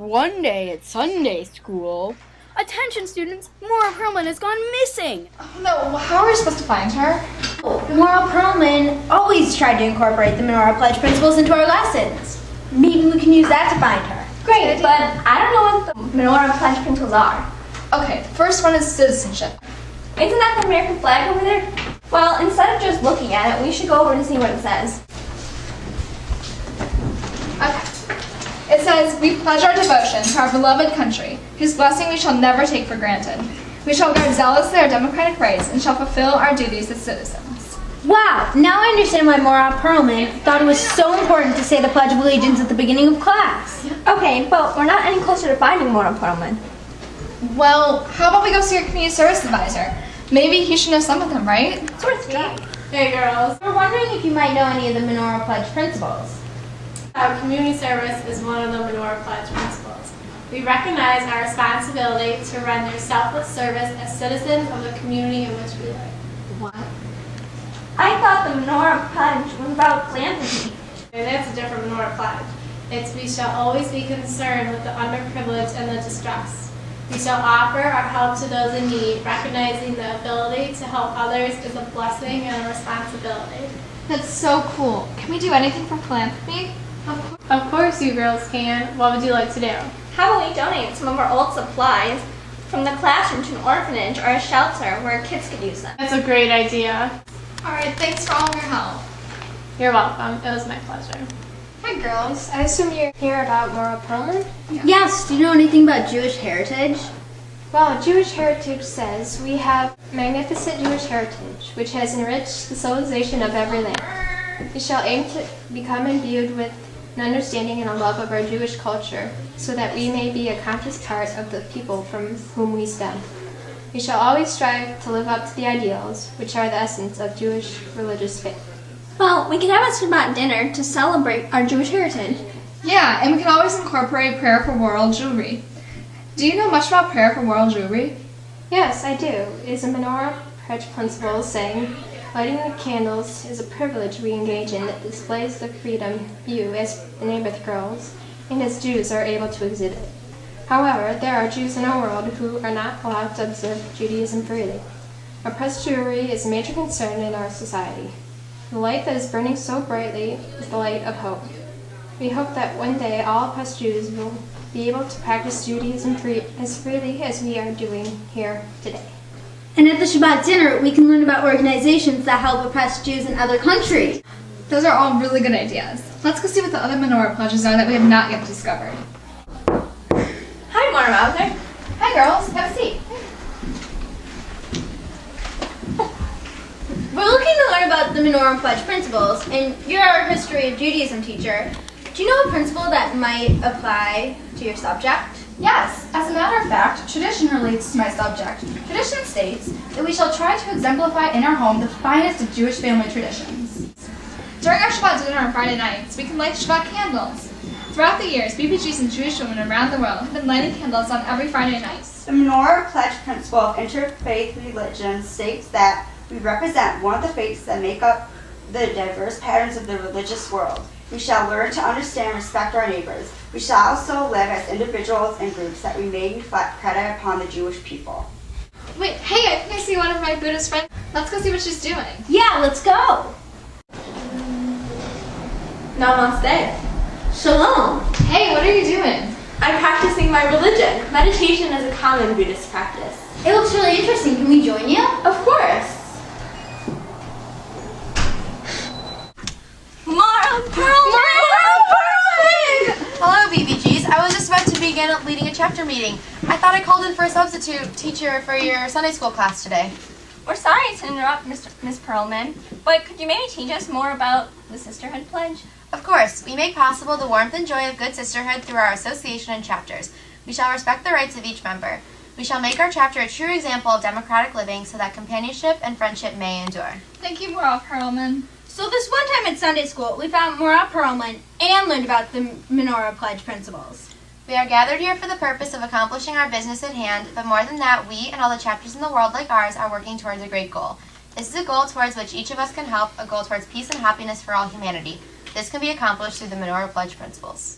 One day at Sunday school... Attention students, Maura Perlman has gone missing! Oh no, how are we supposed to find her? Maura Perlman always tried to incorporate the Menorah Pledge principles into our lessons. Maybe we can use that to find her. Great, but I don't know what the Menorah Pledge principles are. Okay, the first one is citizenship. Isn't that the American flag over there? Well, instead of just looking at it, we should go over to see what it says. Okay. It says, "We pledge our devotion to our beloved country, whose blessing we shall never take for granted. We shall guard zealously our democratic rights and shall fulfill our duties as citizens." Wow, now I understand why Maura Perlman thought it was so important to say the Pledge of Allegiance at the beginning of class. Okay, but we're not any closer to finding Maura Perlman. Well, how about we go see our community service advisor? Maybe he should know some of them, right? It's worth a try. Hey girls, We're wondering if you might know any of the Menorah Pledge principles. our community service is one of the Menorah Pledge principles. We recognize our responsibility to render selfless service as citizens of the community in which we live. What? I thought the Menorah Pledge was about philanthropy. And that's a different Menorah Pledge. It's we shall always be concerned with the underprivileged and the distressed. We shall offer our help to those in need, recognizing the ability to help others is a blessing and a responsibility. That's so cool. Can we do anything for philanthropy? Of course you girls can. What would you like to do? How about we donate some of our old supplies from the classroom to an orphanage or a shelter where kids could use them? That's a great idea. Alright, thanks for all of your help. You're welcome. It was my pleasure. Hi girls. I assume you're here about Maura Perlman? Yes, do you know anything about Jewish heritage? Well, Jewish heritage says we have magnificent Jewish heritage, which has enriched the civilization of every land. We shall aim to become imbued with an understanding and a love of our Jewish culture, so that we may be a conscious part of the people from whom we stem. We shall always strive to live up to the ideals, which are the essence of Jewish religious faith. Well, we can have a Shabbat dinner to celebrate our Jewish heritage. Yeah, and we can always incorporate prayer for world Jewry. Do you know much about prayer for world Jewry? Yes, I do. It is a Menorah Pledge principle saying, lighting the candles is a privilege we engage in that displays the freedom you, as Neighborhood girls, and as Jews are able to exhibit. However, there are Jews in our world who are not allowed to observe Judaism freely. Oppressed Jewry is a major concern in our society. The light that is burning so brightly is the light of hope. We hope that one day all oppressed Jews will be able to practice Judaism as freely as we are doing here today. And at the Shabbat dinner, we can learn about organizations that help oppressed Jews in other countries. Those are all really good ideas. Let's go see what the other Menorah pledges are that we have not yet discovered. Hi, Maura Mauser. Hi girls, have a seat. We're looking to learn about the Menorah Pledge principles, and you're our history of Judaism teacher. Do you know a principle that might apply to your subject? Yes, as a matter of fact, tradition relates to my subject. Tradition states that we shall try to exemplify in our home the finest of Jewish family traditions. During our Shabbat dinner on Friday nights, we can light Shabbat candles. Throughout the years, BBGs and Jewish women around the world have been lighting candles on every Friday night. The Menorah Pledge principle of interfaith religion states that we represent one of the faiths that make up the diverse patterns of the religious world. We shall learn to understand and respect our neighbors. We shall also live as individuals and groups that we may reflect credit upon the Jewish people. Wait, hey, I think I see one of my Buddhist friends. Let's go see what she's doing. Yeah, let's go! Namaste. Shalom! Hey, what are you doing? I'm practicing my religion. Meditation is a common Buddhist practice. It looks really interesting. Can we join you? Of course. Maura Perlman! Hello, BBGs. I was just about to begin leading a chapter meeting. I thought I called in for a substitute teacher for your Sunday school class today. We're sorry to interrupt, Miss Perlman, but could you maybe teach us more about the Sisterhood Pledge? Of course, we make possible the warmth and joy of good sisterhood through our association and chapters. We shall respect the rights of each member. We shall make our chapter a true example of democratic living so that companionship and friendship may endure. Thank you, Maura Perlman. So this one time at Sunday school, we found Maura Perlman and learned about the Menorah Pledge principles. We are gathered here for the purpose of accomplishing our business at hand, but more than that, we and all the chapters in the world like ours are working towards a great goal. This is a goal towards which each of us can help, a goal towards peace and happiness for all humanity. This can be accomplished through the Menorah Pledge principles.